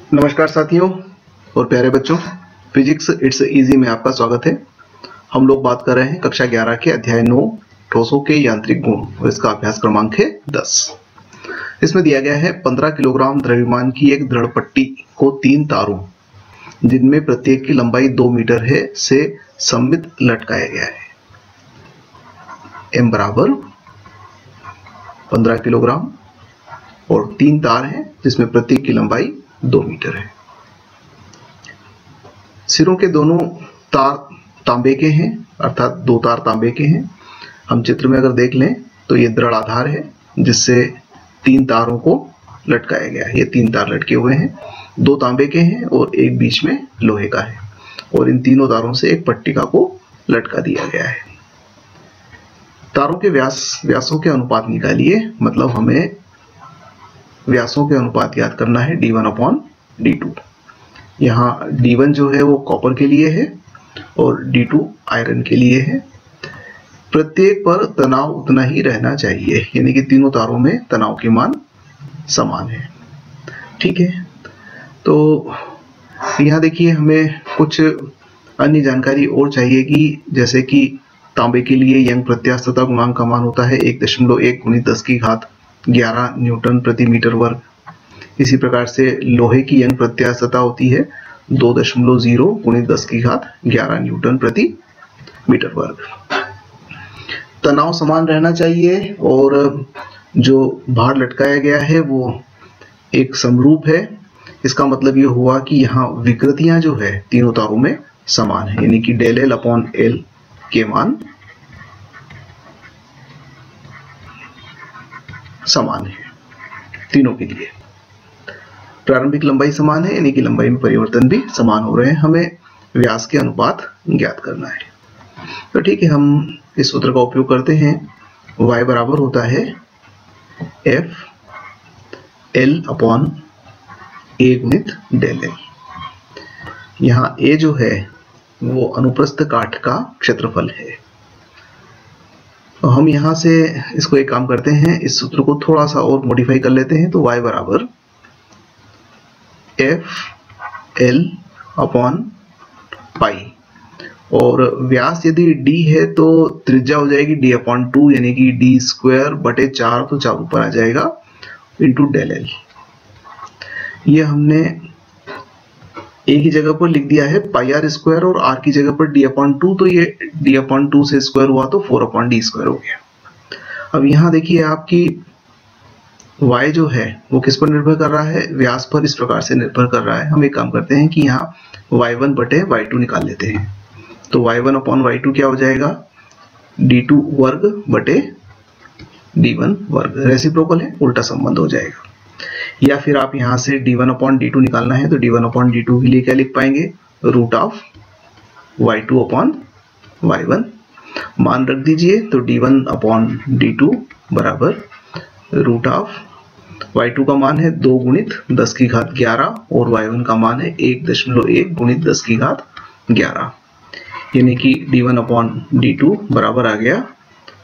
नमस्कार साथियों और प्यारे बच्चों, फिजिक्स इट्स इजी में आपका स्वागत है। हम लोग बात कर रहे हैं कक्षा 11 के अध्याय 9 ठोसों के यांत्रिक गुण और इसका अभ्यास क्रमांक है 10। इसमें दिया गया है 15 किलोग्राम द्रव्यमान की एक दृढ़ पट्टी को 3 तारों जिनमें प्रत्येक की लंबाई 2 मीटर है से सममित लटकाया गया है। m बराबर 15 किलोग्राम और 3 तार हैं जिसमें प्रत्येक की लंबाई 2 मीटर है। सिरों के दोनों तार तांबे के हैं, अर्थात 2 तार तांबे के हैं। हम चित्र में अगर देख लें तो ये दृढ़ आधार है जिससे 3 तारों को लटकाया गया है। ये 3 तार लटके हुए हैं, 2 तांबे के हैं और एक बीच में लोहे का है और इन तीनों तारों से एक पट्टिका को लटका दिया गया है। तारों के व्यासों के अनुपात निकालिए, मतलब हमें व्यासों के अनुपात याद करना है d1/d2। यहाँ d1 जो है वो कॉपर के लिए है और d2 आयरन के लिए है। प्रत्येक पर तनाव उतना ही रहना चाहिए, यानी कि तीनों तारों में तनाव के मान समान है। ठीक है, तो यहाँ देखिए हमें कुछ अन्य जानकारी और चाहिए कि जैसे कि तांबे के लिए यंग प्रत्यास्थता गुणांक का मान होता है 1.1 × 10⁻11 न्यूटन प्रति मीटर वर्ग। इसी प्रकार से लोहे की यंग प्रत्यास्थता होती है 2.0 × 10⁻11 न्यूटन प्रति मीटर वर्ग। तनाव समान रहना चाहिए और जो भार लटकाया गया है वो एक समरूप है। इसका मतलब ये हुआ कि यहाँ विकृतियां जो है तीनों तारों में समान है, यानी कि ΔL/L के मान समान है तीनों के लिए। प्रारंभिक लंबाई समान है, यानी कि लंबाई में परिवर्तन भी समान हो रहे हैं। हमें व्यास के अनुपात ज्ञात करना है। तो ठीक है, हम इस सूत्र का उपयोग करते हैं। y बराबर होता है F/L/A × ΔL। यहाँ a जो है वो अनुप्रस्थ काट का क्षेत्रफल है। तो हम यहाँ से इसको एक काम करते हैं, इस सूत्र को थोड़ा सा और मॉडिफाई कर लेते हैं। तो y बराबर F/L/π और व्यास यदि d है तो त्रिज्या हो जाएगी d/2, यानी कि d²/4, तो 4 ऊपर आ जाएगा इंटू ΔL। ये हमने एक ही जगह पर लिख दिया है πr² और r की जगह पर d/2, तो ये d/2 से स्क्वायर हुआ तो 4/d² हो गया। अब यहाँ देखिए आपकी y जो है वो किस पर निर्भर कर रहा है? व्यास पर इस प्रकार से निर्भर कर रहा है। हम एक काम करते हैं कि यहाँ y1/y2 निकाल लेते हैं। तो y1/y2 क्या हो जाएगा? d2 वर्ग/d1 वर्ग। रेसिप्रोकल है, उल्टा संबंध हो जाएगा। या फिर आप यहां से d1/d2 निकालना है तो d1/d2 के लिए क्या लिख पाएंगे? √y2/y1 मान रख दीजिए। तो d1/d2 बराबर √y2 का मान है 2 × 10⁻11 और y1 का मान है 1.1 × 10⁻11, यानी कि d1/d2 बराबर आ गया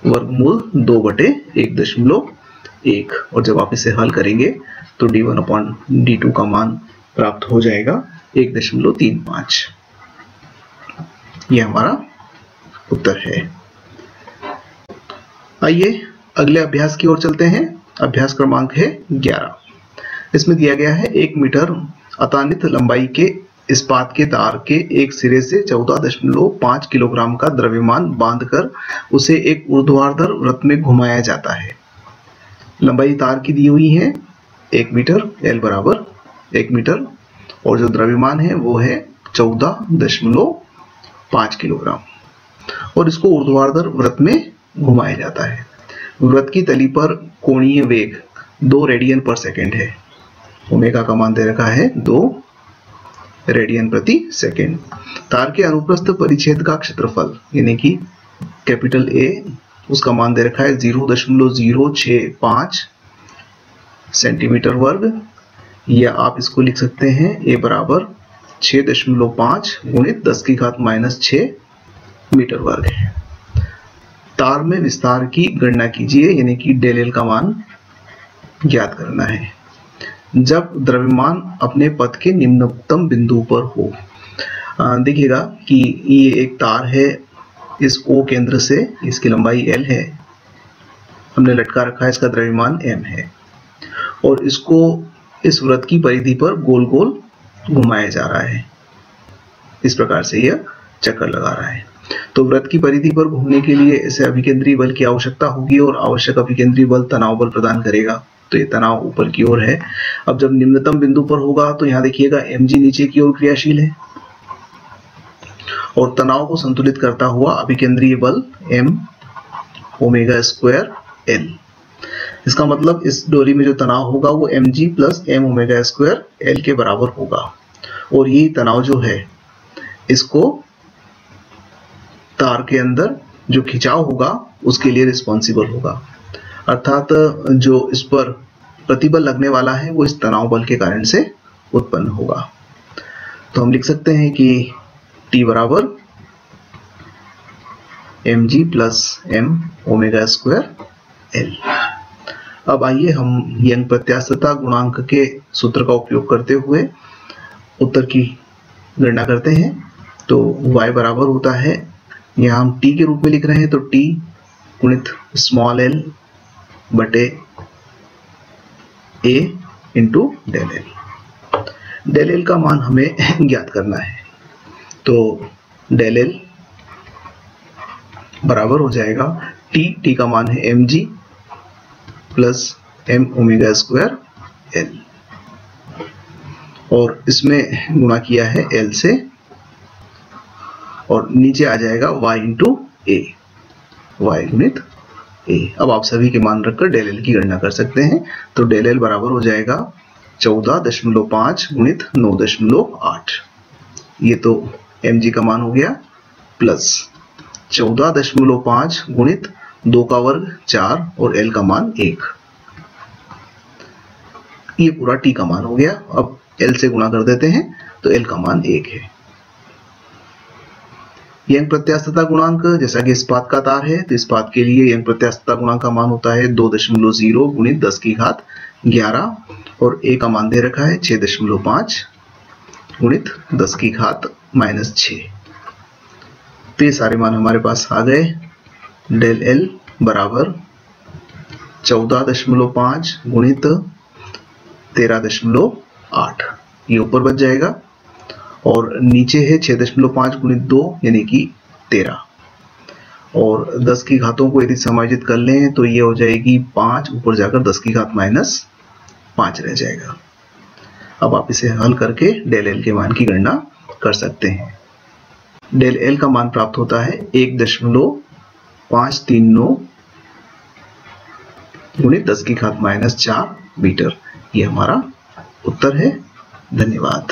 वर्गमूल 2/1.1। और जब आप इसे हल करेंगे तो d1/d2 का मान प्राप्त हो जाएगा 1.35। यह हमारा उत्तर है। आइए अगले अभ्यास की ओर चलते हैं। अभ्यास क्रमांक है 11। इसमें दिया गया है 1 मीटर अतानित लंबाई के इस्पात के तार के एक सिरे से 14.5 किलोग्राम का द्रव्यमान बांधकर उसे एक ऊर्ध्वाधर वृत्त में घुमाया जाता है। लंबाई तार की दी हुई है 1 मीटर, L बराबर 1 मीटर और जो द्रव्यमान है वो है 14.5 किलोग्राम और इसको ऊर्ध्वाधर वृत्त में घुमाया जाता है। वृत्त की तली पर कोणीय वेग 2 रेडियन पर सेकेंड है। ओमेगा का मान दे रखा है 2 रेडियन प्रति सेकेंड। तार के अनुप्रस्थ परिच्छेद का क्षेत्रफल यानी कि कैपिटल A, उसका मान दे रखा है 0.065 सेंटीमीटर वर्ग, या आप इसको लिख सकते हैं A बराबर 6.5 × 10⁻⁻6 मीटर वर्ग है। तार में विस्तार की गणना कीजिए, यानी कि ΔL का मान ज्ञात करना है। जब द्रव्यमान अपने पथ के निम्नतम बिंदु पर हो। देखिएगा कि ये एक तार है, इस O केंद्र से इसकी लंबाई L है, हमने लटका रखा है, इसका द्रव्यमान m है और इसको इस वृत्त की परिधि पर गोल गोल घुमाया जा रहा है। इस प्रकार से यह चक्कर लगा रहा है। तो वृत्त की परिधि पर घूमने के लिए इसे अभिकेंद्री बल की आवश्यकता होगी और आवश्यक अभिकेंद्री बल तनाव बल प्रदान करेगा। तो ये तनाव ऊपर की ओर है। अब जब निम्नतम बिंदु पर होगा तो यहाँ देखिएगा mg नीचे की ओर क्रियाशील है और तनाव को संतुलित करता हुआ अभिकेंद्रीय बल m ओमेगा स्क्वायर l। इसका मतलब इस डोरी में जो तनाव होगा वो mg plus m omega square l के बराबर होगा और ये तनाव जो है इसको तार के अंदर जो खिंचाव होगा उसके लिए रिस्पॉन्सिबल होगा, अर्थात जो इस पर प्रतिबल लगने वाला है वो इस तनाव बल के कारण से उत्पन्न होगा। तो हम लिख सकते हैं कि T बराबर mg plus m omega square l। अब आइए हम यंग प्रत्यास्थता गुणांक के सूत्र का उपयोग करते हुए उत्तर की गणना करते हैं। तो y बराबर होता है, यहाँ हम t के रूप में लिख रहे हैं, तो t गुणित स्मॉल l बटे a into del l। Del l का मान हमें ज्ञात करना है, तो डेल l बराबर हो जाएगा t का मान है mg plus m omega square l और इसमें गुणा किया है l से और नीचे आ जाएगा y इंटू a, y गुणित a। अब आप सभी के मान रखकर डेल l की गणना कर सकते हैं। तो डेल l बराबर हो जाएगा 14.5 गुणित 9.8, ये तो mg का मान हो गया, प्लस 14.5 गुणित 2 का वर्ग 4 और l का मान 1, ये पूरा t का मान हो गया। अब l से गुणा कर देते हैं तो l का मान 1 है। यंग प्रत्यास्थता गुणांक जैसा कि इस्पात का तार है तो इस्पात के लिए यंग प्रत्यास्थता गुणांक का मान होता है 2.0 गुणित 10 की घात 11 और a का मान दे रखा है 6.5 गुणित 10 की घात -6। तो ये सारे मान हमारे पास आ गए। डेल l बराबर 14.5 गुणित 13.8, ये ऊपर बच जाएगा और नीचे है 6.5 गुणित 2 यानी कि 13 और 10 की घातों को यदि समायोजित कर लें तो ये हो जाएगी 5, ऊपर जाकर 10 की घात -5 रह जाएगा। अब आप इसे हल करके डेल l के मान की गणना कर सकते हैं। डेल l का मान प्राप्त होता है 1.539 गुणित 10 की घात -4 मीटर। ये हमारा उत्तर है। धन्यवाद।